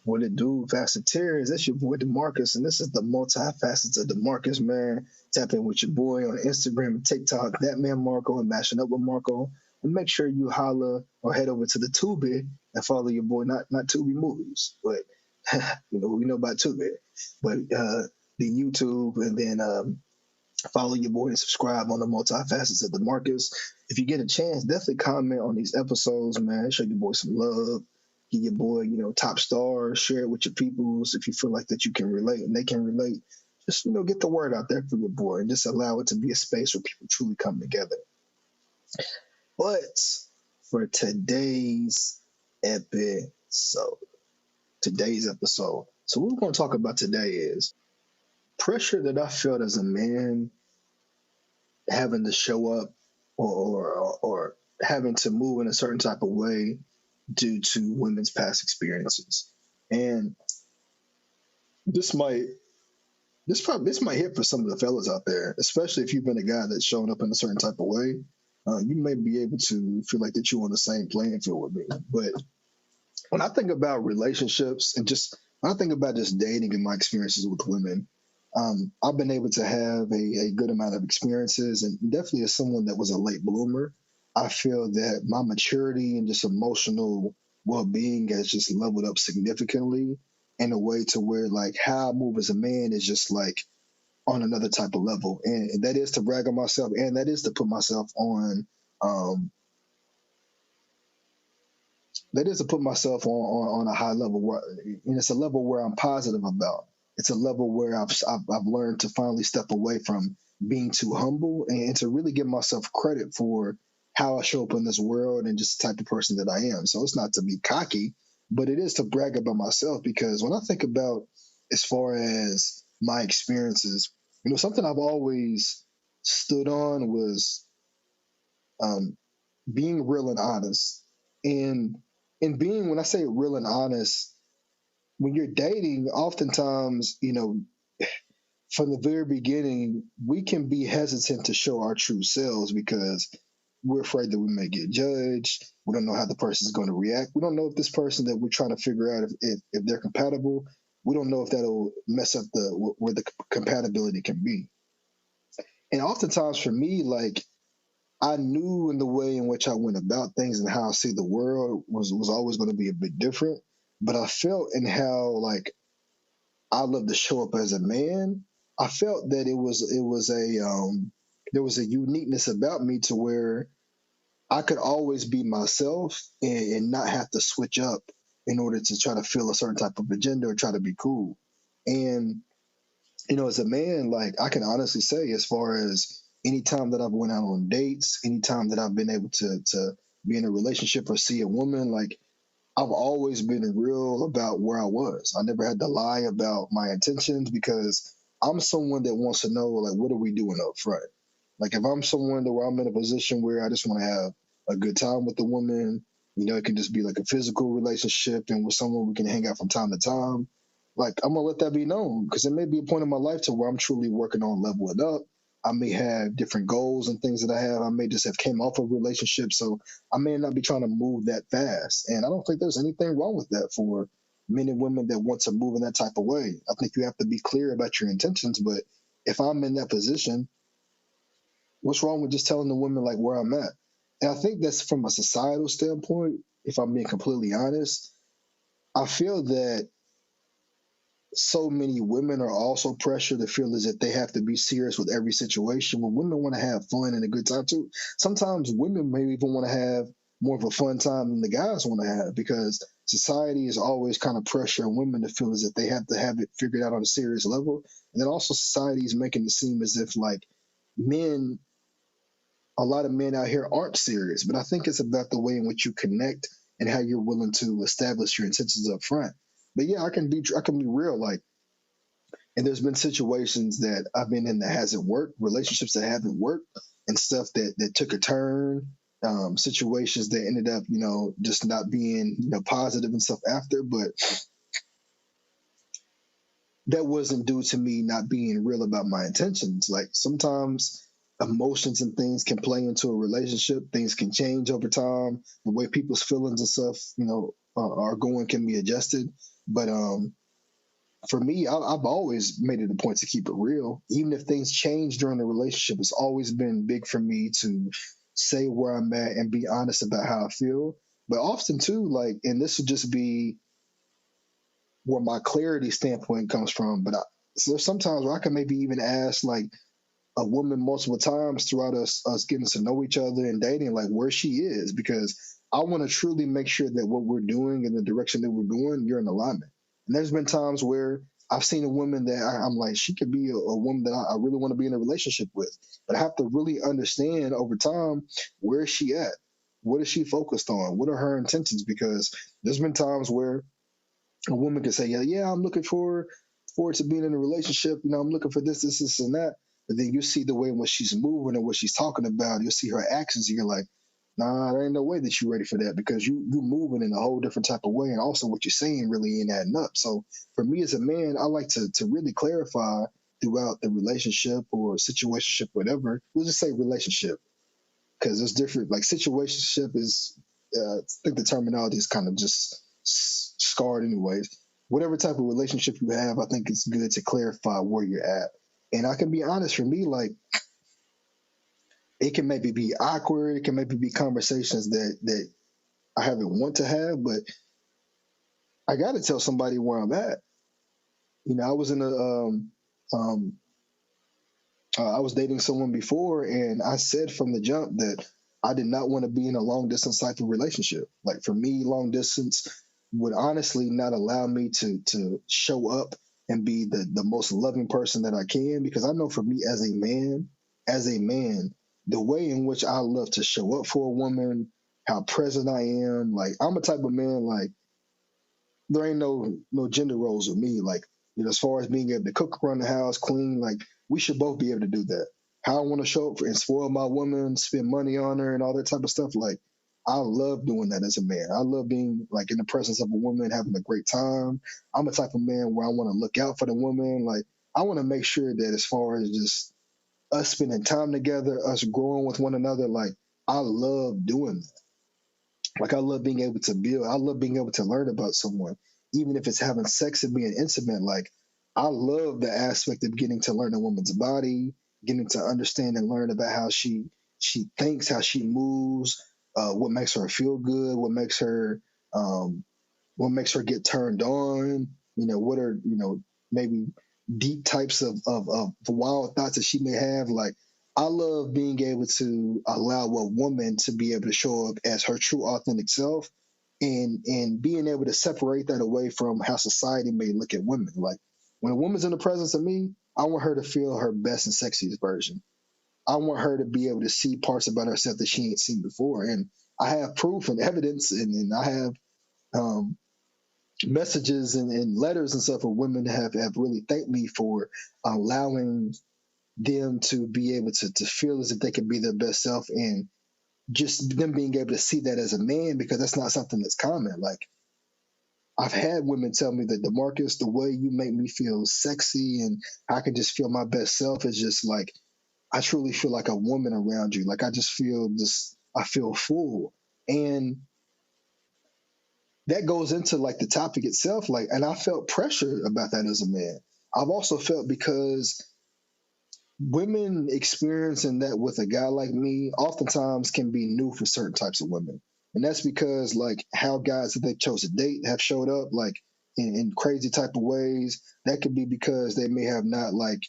What it do, Facetarians? That's your boy Demarcus, and this is the multifacets of Demarcus, man. Tap in with your boy on Instagram and TikTok, that man Marco, and mashing up with Marco. And make sure you holla or head over to the Tubi and follow your boy, not Tubi movies, but we know about Tubi, but the YouTube, and then follow your boy and subscribe on the multifacets of Demarcus. If you get a chance, definitely comment on these episodes, man. Show your boy some love. Give your boy, top stars. Share it with your peoples if you feel like that you can relate and they can relate. Just, get the word out there for your boy and just allow it to be a space where people truly come together. But for today's episode, so what we're going to talk about today is pressure that I felt as a man having to show up or having to move in a certain type of way due to women's past experiences. And this might this might hit for some of the fellas out there, especially if you've been a guy that's shown up in a certain type of way. You may be able to feel like that you're on the same playing field with me. But when I think about relationships and just when I think about just dating and my experiences with women, I've been able to have a good amount of experiences, and definitely as someone that was a late bloomer, I feel that my maturity and just emotional well-being has just leveled up significantly in a way to where like how I move as a man is just like on another type of level, and that is to brag on myself, and that is to put myself on. That is to put myself on a high level where, and it's a level where I'm positive about. It's a level where I've learned to finally step away from being too humble and to really give myself credit for how I show up in this world and just the type of person that I am. So it's not to be cocky, but it is to brag about myself because when I think about as far as my experiences, something I've always stood on was um, being real and honest. And being, when I say real and honest, when you're dating, oftentimes, from the very beginning, we can be hesitant to show our true selves because we're afraid that we may get judged. We don't know how the person's going to react. We don't know if this person that we're trying to figure out if they're compatible. We don't know if that'll mess up where the compatibility can be. And oftentimes for me, like I knew in the way in which I went about things and how I see the world was always going to be a bit different. But I felt in how like I love to show up as a man. I felt that it was a there was a uniqueness about me to where I could always be myself and not have to switch up in order to try to fill a certain type of agenda or try to be cool. And as a man, like I can honestly say, as far as any time that I've went out on dates, any time that I've been able to be in a relationship or see a woman, like I've always been real about where I was. I never had to lie about my intentions because I'm someone that wants to know, like, what are we doing up front? Like, if I'm someone that where I'm in a position where I just want to have a good time with the woman, it can just be like a physical relationship and with someone we can hang out from time to time. Like, I'm gonna let that be known because it may be a point in my life to where I'm truly working on leveling up. I may have different goals and things that I have. I may just have came off a relationship, so I may not be trying to move that fast. And I don't think there's anything wrong with that for men and women that want to move in that type of way. I think you have to be clear about your intentions. But if I'm in that position, what's wrong with just telling the women like where I'm at? And I think that's from a societal standpoint, if I'm being completely honest, I feel that so many women are also pressured to feel as if they have to be serious with every situation when women want to have fun and a good time too. Sometimes women may even want to have more of a fun time than the guys want to have because society is always kind of pressuring women to feel as if they have to have it figured out on a serious level. And then also society is making it seem as if like men, a lot of men out here aren't serious. But I think it's about the way in which you connect and how you're willing to establish your intentions up front. But yeah, I can be real. Like, and there's been situations that I've been in that hasn't worked, relationships that haven't worked, and stuff that took a turn, situations that ended up, just not being, positive and stuff after. But that wasn't due to me not being real about my intentions. Like sometimes emotions and things can play into a relationship. Things can change over time. The way people's feelings and stuff, are going can be adjusted. But for me, I've always made it a point to keep it real. Even if things change during the relationship, it's always been big for me to say where I'm at and be honest about how I feel. But often too, like, and this would just be where my clarity standpoint comes from. But so there's sometimes where I can maybe even ask like a woman multiple times throughout us getting to know each other and dating, like where she is, because I want to truly make sure that what we're doing in the direction that we're going, you're in alignment. And there's been times where I've seen a woman that I'm like, she could be a woman that I really want to be in a relationship with, but I have to really understand over time, where is she at? What is she focused on? What are her intentions? Because there's been times where a woman can say, yeah, I'm looking forward to being in a relationship. I'm looking for this, and that. But then you see the way in which she's moving and what she's talking about. You'll see her actions, and you're like, nah, there ain't no way that you're ready for that, because you moving in a whole different type of way, and also what you're saying really ain't adding up. So for me as a man, I like to really clarify throughout the relationship or situationship, whatever. We'll just say relationship, because there's different, like, situationship is I think the terminology is kind of just scarred anyways. Whatever type of relationship you have, I think it's good to clarify where you're at. And I can be honest, for me, like, it can maybe be awkward, it can maybe be conversations that I haven't want to have, but I got to tell somebody where I'm at. I was in a um I was dating someone before, and I said from the jump that I did not want to be in a long distance type of relationship. Like, for me, long distance would honestly not allow me to show up and be the most loving person that I can, because I know for me as a man, the way in which I love to show up for a woman, how present I am, like, I'm a type of man, like, there ain't no gender roles with me. Like, as far as being able to cook around the house, clean, like, we should both be able to do that. How I want to show up for and spoil my woman, spend money on her, and all that type of stuff. Like, I love doing that as a man. I love being like in the presence of a woman, having a great time. I'm a type of man where I want to look out for the woman. Like, I want to make sure that as far as just us spending time together, us growing with one another, like, I love doing that. Like, I love being able to build. I love being able to learn about someone, even if it's having sex and being intimate. Like, I love the aspect of getting to learn a woman's body, getting to understand and learn about how she thinks, how she moves, what makes her feel good, um, what makes her get turned on. What are maybe deep types of wild thoughts that she may have. Like, I love being able to allow a woman to be able to show up as her true authentic self, and being able to separate that away from how society may look at women. Like, when a woman's in the presence of me, I want her to feel her best and sexiest version. I want her to be able to see parts about herself that she ain't seen before. And I have proof and evidence, and I have um, messages and letters and stuff of women have really thanked me for allowing them to be able to feel as if they can be their best self, and just them being able to see that as a man, because that's not something that's common. Like, I've had women tell me that, DeMarcus, the way you make me feel sexy and I can just feel my best self is just like, I truly feel like a woman around you. Like, I just feel this, I feel full. And that goes into like the topic itself. Like, and I felt pressure about that as a man. I've also felt, because women experiencing that with a guy like me oftentimes can be new for certain types of women. And that's because, like, how guys that they chose to date have showed up, like, in crazy type of ways. That could be because they may have not, like,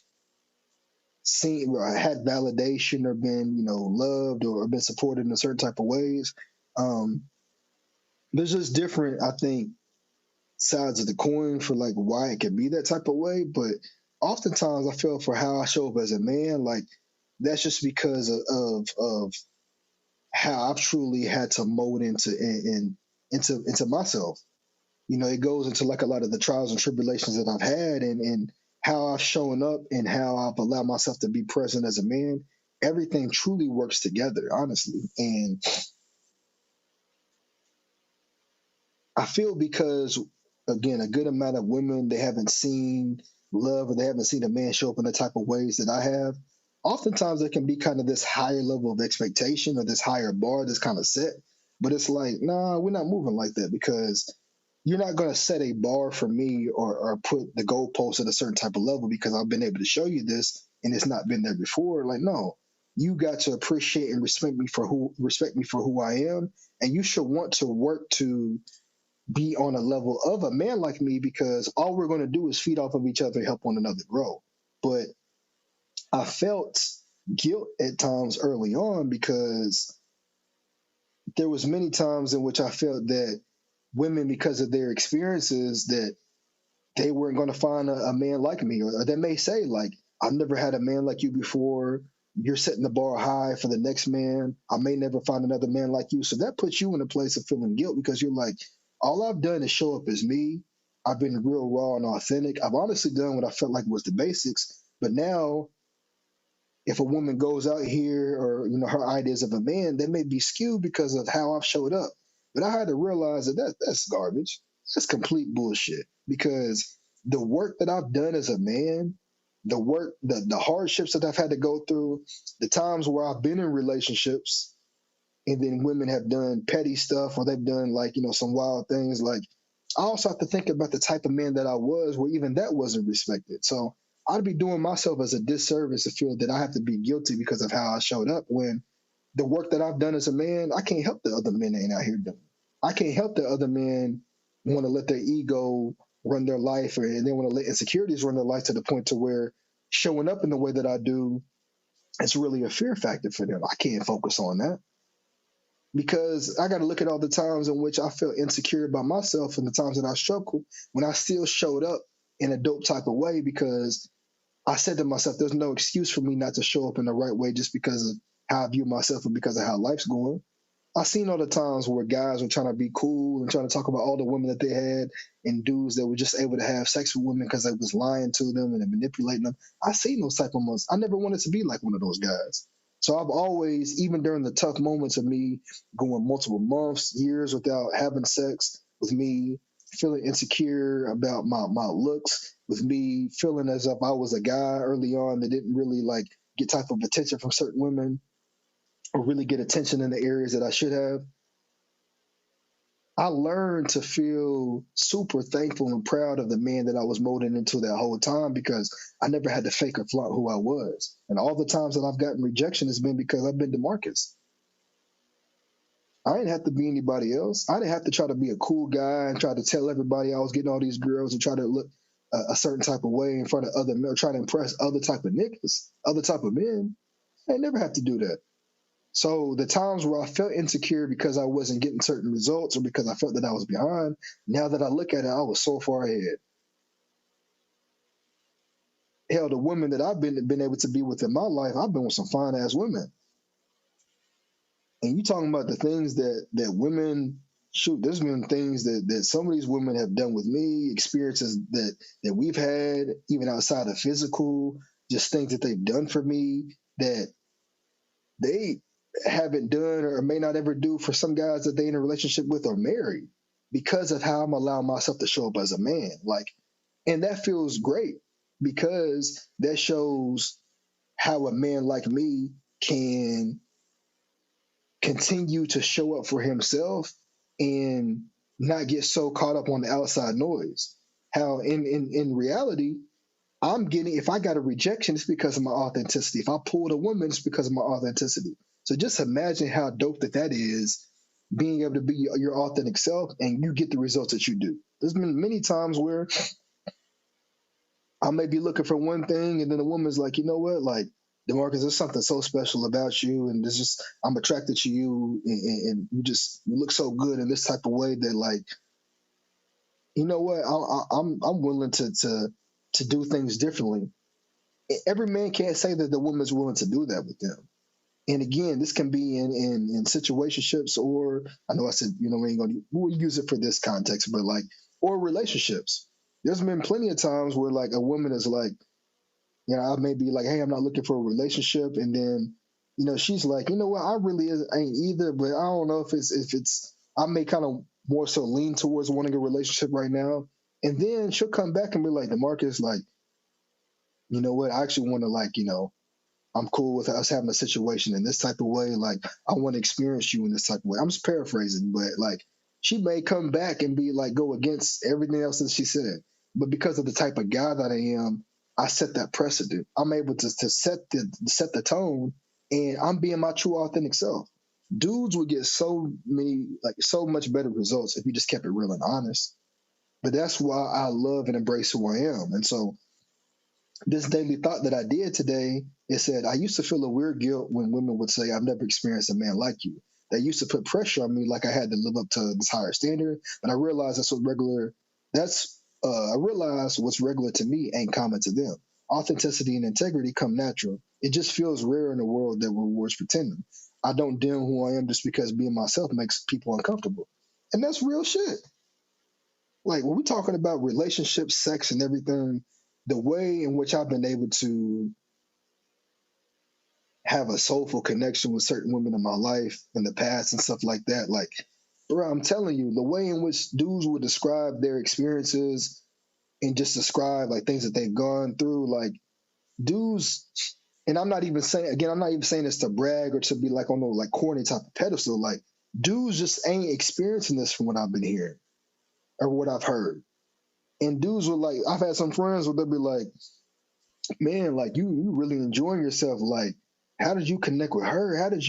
seen or had validation or been, loved or been supported in a certain type of ways. Um, there's just different, I think, sides of the coin for like why it can be that type of way. But oftentimes I feel for how I show up as a man, like, that's just because of how I've truly had to mold into myself. It goes into like a lot of the trials and tribulations that I've had, and how I've shown up and how I've allowed myself to be present as a man. Everything truly works together, honestly. And I feel, because, again, a good amount of women, they haven't seen love, or they haven't seen a man show up in the type of ways that I have. Oftentimes there can be kind of this higher level of expectation, or this higher bar that's kind of set. But it's like, nah, we're not moving like that because you're not going to set a bar for me or put the goalpost at a certain type of level because I've been able to show you this and it's not been there before. Like, no, you got to appreciate and respect me for who I am, and you should want to work to be on a level of a man like me because all we're going to do is feed off of each other and help one another grow. But I felt guilt at times early on because there was many times in which I felt that women, because of their experiences, that they weren't going to find a man like me, or they may say like, I've never had a man like you before. You're setting the bar high for the next man. I may never find another man like you. So that puts you in a place of feeling guilt because you're like, all I've done is show up as me. I've been real raw and authentic. I've honestly done what I felt like was the basics. But now if a woman goes out here or her ideas of a man, they may be skewed because of how I've showed up. But I had to realize that's garbage. That's complete bullshit. Because the work that I've done as a man, the hardships that I've had to go through, the times where I've been in relationships and then women have done petty stuff or they've done like some wild things, like I also have to think about the type of man that I was where even that wasn't respected. So I'd be doing myself as a disservice to feel that I have to be guilty because of how I showed up when the work that I've done as a man, I can't help the other men ain't out here doing. I can't help the other men want to let their ego run their life and they want to let insecurities run their life to the point to where showing up in the way that I do, it's really a fear factor for them. I can't focus on that because I got to look at all the times in which I felt insecure about myself and the times that I struggled when I still showed up in a dope type of way because I said to myself, there's no excuse for me not to show up in the right way just because of how I view myself and because of how life's going. I seen all the times where guys were trying to be cool and trying to talk about all the women that they had and dudes that were just able to have sex with women because they was lying to them and manipulating them. I seen those type of months. I never wanted to be like one of those guys. So I've always, even during the tough moments of me going multiple months, years without having sex, with me feeling insecure about my looks, with me feeling as if I was a guy early on that didn't really like get type of attention from certain women or really get attention in the areas that I should have, I learned to feel super thankful and proud of the man that I was molding into that whole time because I never had to fake or flaunt who I was. And all the times that I've gotten rejection has been because I've been DeMarcus. I didn't have to be anybody else. I didn't have to try to be a cool guy and try to tell everybody I was getting all these girls and try to look a certain type of way in front of other men, or try to impress other type of niggas, other type of men. I never have to do that. So the times where I felt insecure because I wasn't getting certain results or because I felt that I was behind, now that I look at it, I was so far ahead. Hell, the women that I've been able to be with in my life, I've been with some fine ass women. And you talking about the things that women shoot, there's been things that some of these women have done with me, experiences that we've had, even outside of physical, just things that they've done for me that they haven't done or may not ever do for some guys that they in a relationship with or married because of how I'm allowing myself to show up as a man. Like, and that feels great because that shows how a man like me can continue to show up for himself and not get so caught up on the outside noise. How in reality, I'm getting, if I got a rejection, it's because of my authenticity. If I pulled a woman, it's because of my authenticity. So just imagine how dope that is, being able to be your authentic self and you get the results that you do. There's been many times where I may be looking for one thing and then the woman's like, you know what, like, DeMarcus, there's something so special about you, and there's just I'm attracted to you, and you look so good in this type of way that like, you know what, I'm willing to do things differently. Every man can't say that the woman's willing to do that with them. And again, this can be in situationships, or I know I said, we ain't gonna we'll use it for this context, but like, or relationships. There's been plenty of times where like a woman is like, I may be like, hey, I'm not looking for a relationship, and then, she's like, you know what, I really ain't either, but I don't know if it's I may kind of more so lean towards wanting a relationship right now, and then she'll come back and be like, DeMarcus, like, you know what, I actually want to like, I'm cool with us having a situation in this type of way. Like, I want to experience you in this type of way. I'm just paraphrasing, but like, she may come back and be like, go against everything else that she said. But because of the type of guy that I am, I set that precedent. I'm able to set the tone, and I'm being my true authentic self. Dudes would get so much better results if you just kept it real and honest. But that's why I love and embrace who I am. And so this daily thought that I did today, it said, I used to feel a weird guilt when women would say, I've never experienced a man like you. That used to put pressure on me, like I had to live up to this higher standard. But I realized I realized what's regular to me ain't common to them. Authenticity and integrity come natural. It just feels rare in a world that rewards pretending. I don't dim who I am just because being myself makes people uncomfortable. And that's real shit. Like when we're talking about relationships, sex, and everything, the way in which I've been able to have a soulful connection with certain women in my life in the past and stuff like that, like, bro, I'm telling you, the way in which dudes would describe their experiences and just describe like things that they've gone through, like dudes, and I'm not even saying this to brag or to be like on no like corny type of pedestal. Like dudes just ain't experiencing this from what I've been hearing or what I've heard. And dudes were like, I've had some friends where they'll be like, man, like you really enjoying yourself. Like, how did you connect with her? How did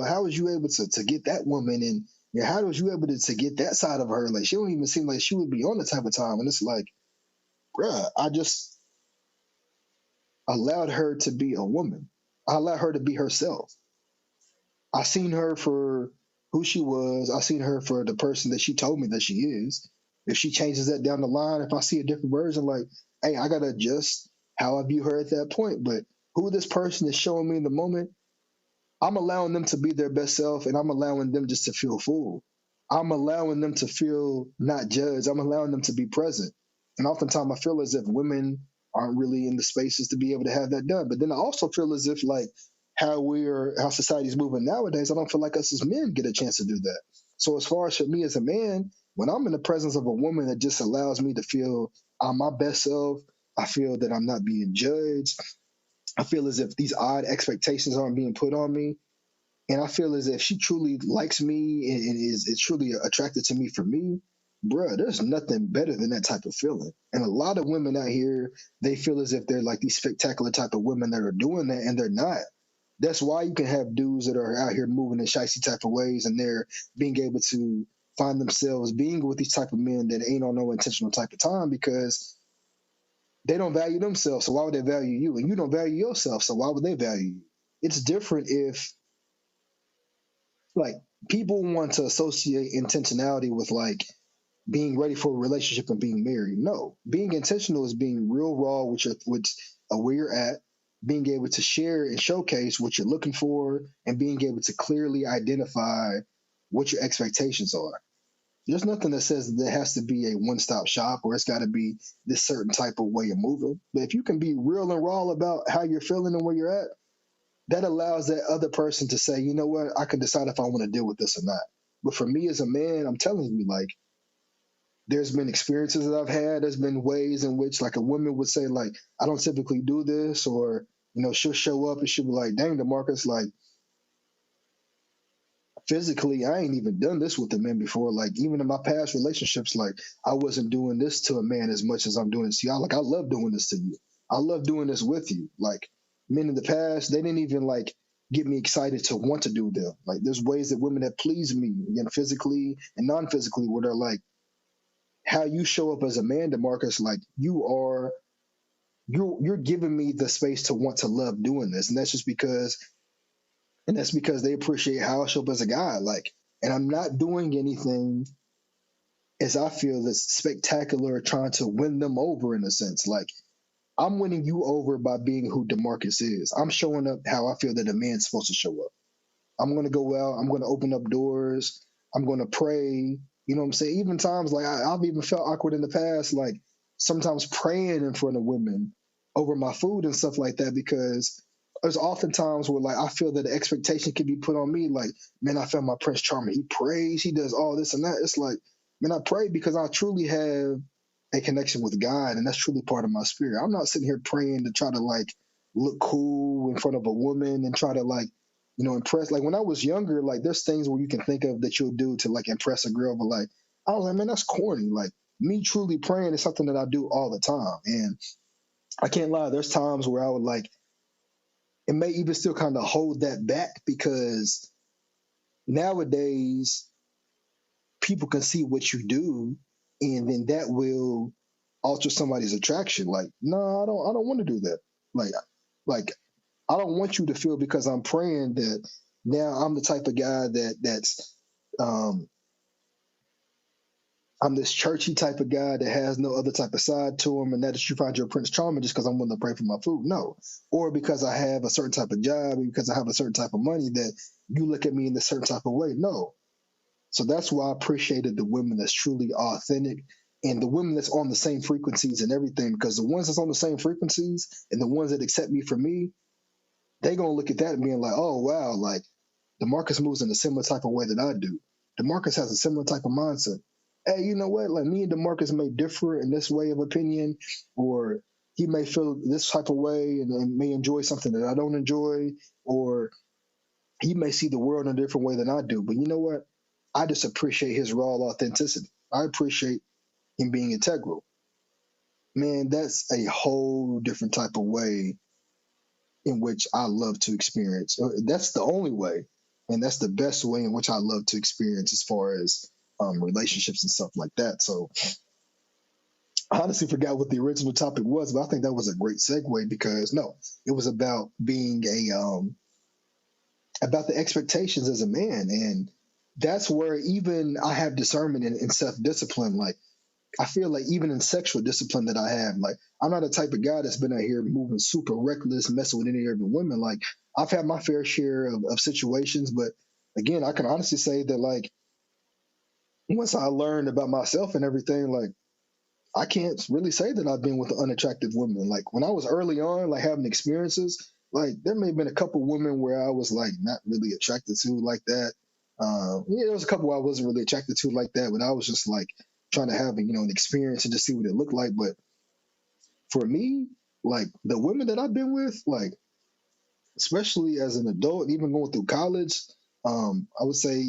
how was you able to get that woman? And how was you able to get that side of her? Like, she don't even seem like she would be on the type of time. And it's like, bruh, I just allowed her to be a woman. I allowed her to be herself. I seen her for who she was. I seen her for the person that she told me that she is. If she changes that down the line, if I see a different version, like, hey, I gotta adjust how I view her at that point. But who this person is showing me in the moment, I'm allowing them to be their best self, and I'm allowing them just to feel full. I'm allowing them to feel not judged. I'm allowing them to be present. And oftentimes I feel as if women aren't really in the spaces to be able to have that done. But then I also feel as if like how society's moving nowadays, I don't feel like us as men get a chance to do that. So as far as for me as a man, when I'm in the presence of a woman that just allows me to feel I'm my best self, I feel that I'm not being judged. I feel as if these odd expectations aren't being put on me. And I feel as if she truly likes me and is truly attracted to me for me, bruh, there's nothing better than that type of feeling. And a lot of women out here, they feel as if they're like these spectacular type of women that are doing that, and they're not. That's why you can have dudes that are out here moving in shicey type of ways, and they're being able to find themselves being with these type of men that ain't on no intentional type of time because they don't value themselves. So why would they value you? And you don't value yourself. So why would they value you? It's different if like people want to associate intentionality with like being ready for a relationship and being married. No, being intentional is being real raw where you're at, being able to share and showcase what you're looking for, and being able to clearly identify what your expectations are. There's nothing that says that there has to be a one-stop shop or it's got to be this certain type of way of moving. But if you can be real and raw about how you're feeling and where you're at, that allows that other person to say, you know what, I can decide if I want to deal with this or not. But for me as a man, I'm telling you, like, there's been experiences that I've had. There's been ways in which, like, a woman would say, like, I don't typically do this, or, she'll show up and she'll be like, dang, DeMarcus, like, physically, I ain't even done this with a man before. Like, even in my past relationships, like, I wasn't doing this to a man as much as I'm doing this to you. I love doing this to you. I love doing this with you. Like, men in the past, they didn't even, like, get me excited to want to do them. Like, there's ways that women that please me, again, physically and non-physically, where they're like, how you show up as a man, DeMarcus, like, you're giving me the space to want to love doing this. And that's because they appreciate how I show up as a guy. Like, and I'm not doing anything as I feel that's spectacular, trying to win them over in a sense. Like, I'm winning you over by being who DeMarcus is. I'm showing up how I feel that a man's supposed to show up. I'm going to go out. I'm going to open up doors. I'm going to pray. You know what I'm saying? Even times like I've even felt awkward in the past, like sometimes praying in front of women over my food and stuff like that, because there's often times where like I feel that the expectation can be put on me. Like, man, I found my Prince Charming. He prays. He does all this and that. It's like, man, I pray because I truly have a connection with God, and that's truly part of my spirit. I'm not sitting here praying to try to like look cool in front of a woman and try to like, impress. Like when I was younger, like there's things where you can think of that you'll do to like impress a girl, but like I was like, man, that's corny. Like me truly praying is something that I do all the time, and I can't lie. There's times where I would like it may even still kind of hold that back because nowadays people can see what you do, and then that will alter somebody's attraction. Like, no, I don't want to do that. Like I don't want you to feel because I'm praying that now I'm the type of guy that's um I'm this churchy type of guy that has no other type of side to him, and that you find your Prince Charming just because I'm willing to pray for my food. No, or because I have a certain type of job, because I have a certain type of money that you look at me in a certain type of way. No, so that's why I appreciated the women that's truly authentic and the women that's on the same frequencies and everything. Because the ones that's on the same frequencies and the ones that accept me for me, they gonna look at that and being like, oh wow, like DeMarcus moves in a similar type of way that I do. DeMarcus has a similar type of mindset. Hey, you know what? Like me and DeMarcus may differ in this way of opinion, or he may feel this type of way and may enjoy something that I don't enjoy, or he may see the world in a different way than I do. But you know what? I just appreciate his raw authenticity. I appreciate him being integral. Man, that's a whole different type of way in which I love to experience. That's the only way, and that's the best way in which I love to experience as far as relationships and stuff like that. So I honestly forgot what the original topic was, but I think that was a great segue because no, it was about being about the expectations as a man, and that's where even I have discernment and self discipline. Like I feel like even in sexual discipline that I have, like I'm not a type of guy that's been out here moving super reckless, messing with any other women. Like I've had my fair share of situations, but again, I can honestly say that like once I learned about myself and everything, like I can't really say that I've been with an unattractive woman. Like when I was early on, like having experiences, like there may have been a couple women where I was like not really attracted to like that. Yeah, there was a couple I wasn't really attracted to like that, but I was just like trying to have an experience and just see what it looked like. But for me, like the women that I've been with, like especially as an adult, even going through college, I would say,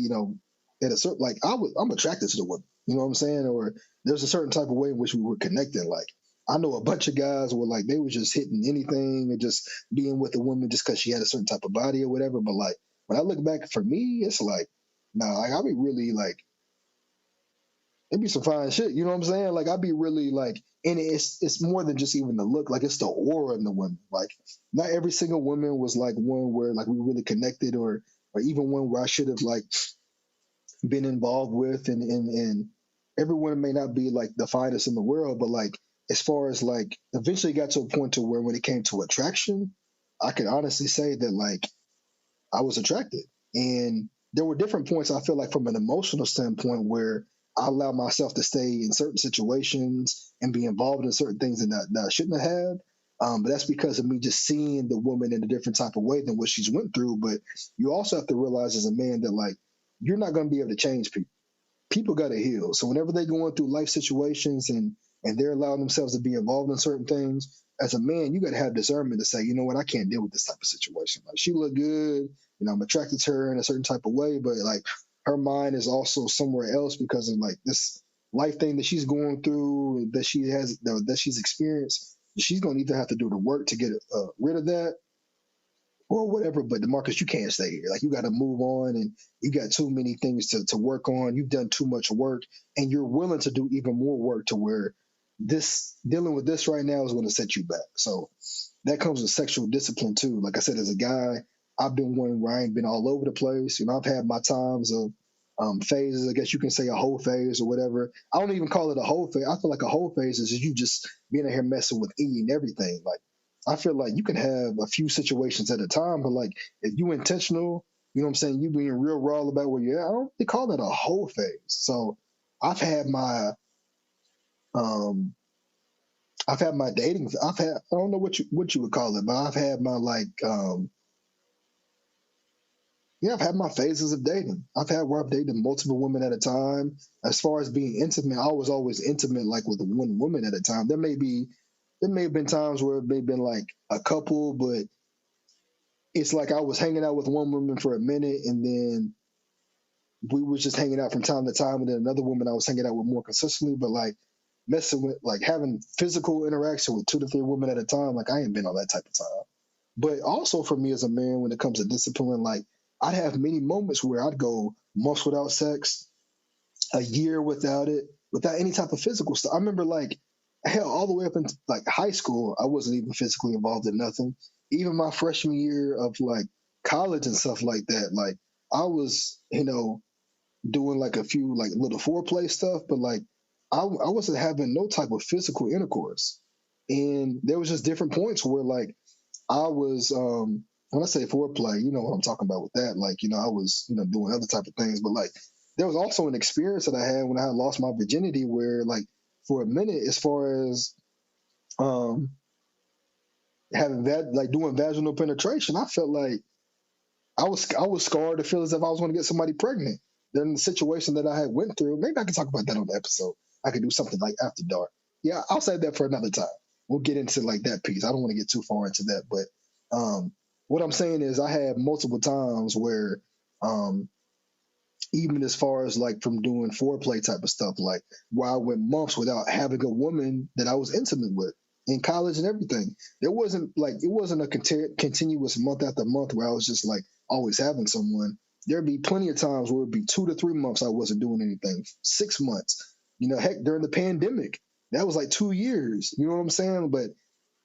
at a certain like I'm attracted to the woman. You know what I'm saying? Or there's a certain type of way in which we were connected. Like I know a bunch of guys were like they were just hitting anything and just being with a woman just because she had a certain type of body or whatever. But like when I look back for me, it's like, nah, like, I be really like it'd be some fine shit. You know what I'm saying? Like I'd be really like, and it's more than just even the look. Like it's the aura in the women. Like not every single woman was like one where like we really connected, or even one where I should have like been involved with, and every woman may not be like the finest in the world, but like as far as like eventually got to a point to where when it came to attraction, I could honestly say that like I was attracted. And there were different points I feel like from an emotional standpoint where I allowed myself to stay in certain situations and be involved in certain things that I shouldn't have had. But that's because of me just seeing the woman in a different type of way than what she's went through. But you also have to realize as a man that like you're not going to be able to change people. People got to heal. So whenever they're going through life situations and they're allowing themselves to be involved in certain things, as a man, you got to have discernment to say, you know what, I can't deal with this type of situation. Like she look good, I'm attracted to her in a certain type of way, but like her mind is also somewhere else because of like this life thing that she's going through, that she's experienced. She's going to either have to do the work to get rid of that or whatever. But DeMarcus, you can't stay here. Like you got to move on, and you got too many things to work on. You've done too much work, and you're willing to do even more work to where this dealing with this right now is going to set you back. So that comes with sexual discipline too. Like I said, as a guy, I've been one where I ain't been all over the place. I've had my times of phases. I guess you can say a whole phase or whatever. I don't even call it a whole phase. I feel like a whole phase is you just being out here messing with E and everything. Like I feel like you can have a few situations at a time, but like if you intentional, you know what I'm saying, you being real raw about where you're at, I don't really call that a whole phase. So I've had my um I've had my dating. I don't know what you would call it, but I've had my like yeah, I've had my phases of dating. I've had where I've dated multiple women at a time. As far as being intimate, I was always intimate like with one woman at a time. There's there may have been times where it may have been like a couple, but it's like I was hanging out with one woman for a minute, and then we was just hanging out from time to time, and then another woman I was hanging out with more consistently. But like messing with, like having physical interaction with 2 to 3 women at a time, like I ain't been on that type of time. But also for me as a man, when it comes to discipline, like I'd have many moments where I'd go months without sex, a year without it, without any type of physical stuff. I remember like hell, all the way up into like high school, I wasn't even physically involved in nothing. Even my freshman year of like college and stuff like that, like I was, doing like a few like little foreplay stuff, but like I wasn't having no type of physical intercourse. And there was just different points where like I was when I say foreplay, you know what I'm talking about with that. Like, I was, doing other type of things, but like there was also an experience that I had when I had lost my virginity where like for a minute, as far as um having that like doing vaginal penetration, I felt like I was scarred to feel as if I was going to get somebody pregnant. Then the situation that I had went through, maybe I could talk about that on the episode. I could do something like after dark. Yeah, I'll save that for another time. We'll get into like that piece. I don't want to get too far into that, but what I'm saying is I had multiple times where um, even as far as like from doing foreplay type of stuff, like where I went months without having a woman that I was intimate with in college and everything. There wasn't like it wasn't a continuous month after month where I was just like always having someone. There'd be plenty of times where it'd be 2 to 3 months I wasn't doing anything. 6 months, heck, during the pandemic, that was like 2 years. You know what I'm saying? But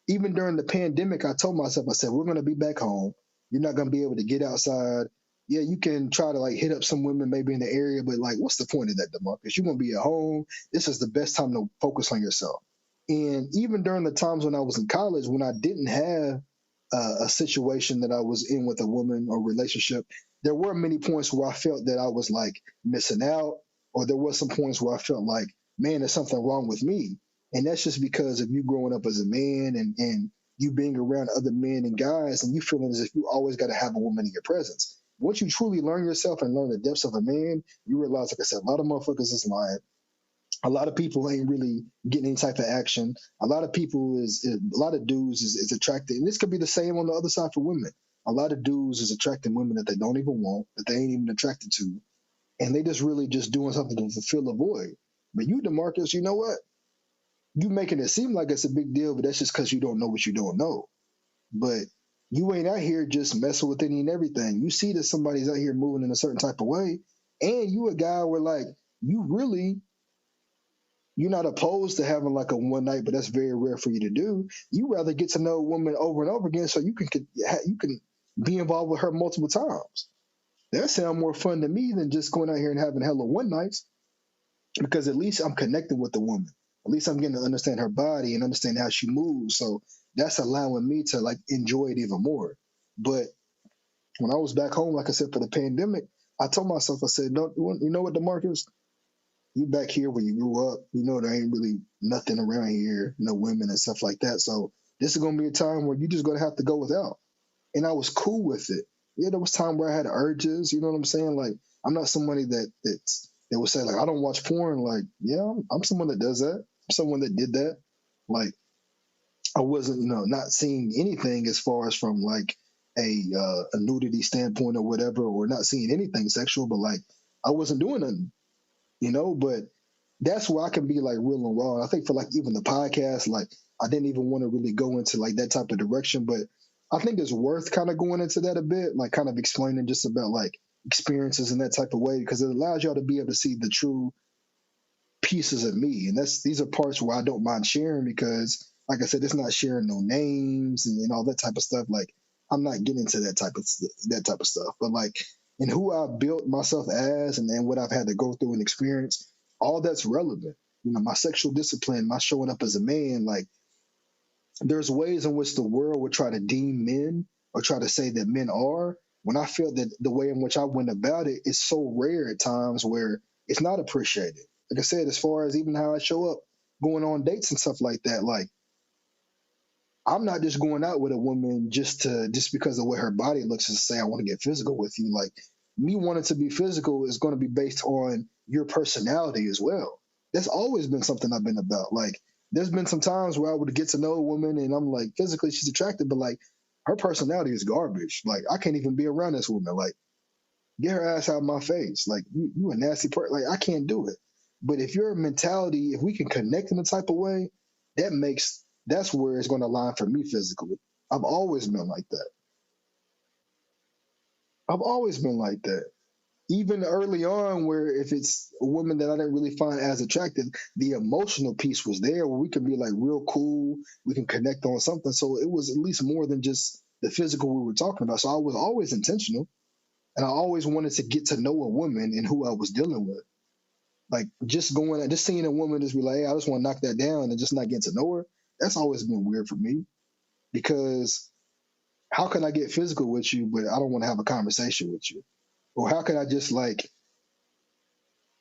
even during the pandemic, I told myself, I said, we're going to be back home. You're not going to be able to get outside. Yeah, you can try to like hit up some women maybe in the area, but like, what's the point of that, DeMarcus? You're going to be at home. This is the best time to focus on yourself. And even during the times when I was in college, when I didn't have a situation that I was in with a woman or relationship, there were many points where I felt that I was like missing out, or there were some points where I felt like, man, there's something wrong with me. And that's just because of you growing up as a man and you being around other men and guys and you feeling as if you always got to have a woman in your presence. Once you truly learn yourself and learn the depths of a man, you realize, like I said, a lot of motherfuckers is lying. A lot of people ain't really getting any type of action. A lot of people a lot of dudes is attracted, and this could be the same on the other side for women. A lot of dudes is attracting women that they don't even want, that they ain't even attracted to, and they just really just doing something to fulfill a void. But you, DeMarcus, you know what? You making it seem like it's a big deal, but that's just because you don't know what you don't know. But you ain't out here just messing with any and everything. You see that somebody's out here moving in a certain type of way, and you a guy where like you really you're not opposed to having like a one night, but that's very rare for you to do. You rather get to know a woman over and over again, so you can be involved with her multiple times. That sounds more fun to me than just going out here and having hella one nights, because at least I'm connecting with the woman. At least I'm getting to understand her body and understand how she moves. So that's allowing me to like enjoy it even more. But when I was back home, like I said, for the pandemic, I told myself, I said, no, you know what, DeMarcus? You back here where you grew up, there ain't really nothing around here, no women and stuff like that. So this is gonna be a time where you just gonna have to go without. And I was cool with it. Yeah, there was time where I had urges, you know what I'm saying? Like I'm not somebody that would say like I don't watch porn. Like, yeah, I'm someone that does that. I'm someone that did that. Like I wasn't, not seeing anything as far as from like a nudity standpoint or whatever, or not seeing anything sexual, but like I wasn't doing nothing, but that's where I can be like real and raw. And I think for like even the podcast, like I didn't even want to really go into like that type of direction, but I think it's worth kind of going into that a bit, like kind of explaining just about like experiences in that type of way, because it allows y'all to be able to see the true pieces of me. And these are parts where I don't mind sharing, because like I said, it's not sharing no names and all that type of stuff. Like I'm not getting into that type of stuff, but like and who I've built myself as and what I've had to go through and experience, all that's relevant. My sexual discipline, my showing up as a man, like there's ways in which the world would try to deem men or try to say that men are, when I feel that the way in which I went about it is so rare at times where it's not appreciated. Like I said, as far as even how I show up going on dates and stuff like that, like I'm not just going out with a woman just because of the way her body looks and say I want to get physical with you. Like me wanting to be physical is going to be based on your personality as well. That's always been something I've been about. Like there's been some times where I would get to know a woman and I'm like, physically she's attractive, but like her personality is garbage. Like I can't even be around this woman. Like get her ass out of my face. Like you a nasty person. Like I can't do it. But if your mentality, if we can connect in a type of way, that's where it's going to align for me physically. I've always been like that. I've always been like that. Even early on, where if it's a woman that I didn't really find as attractive, the emotional piece was there where we can be like real cool, we can connect on something. So it was at least more than just the physical we were talking about. So I was always intentional, and I always wanted to get to know a woman and who I was dealing with. Like just seeing a woman just be like, hey, I just want to knock that down and just not get to know her. That's always been weird for me because how can I get physical with you, but I don't want to have a conversation with you? Or how can I just like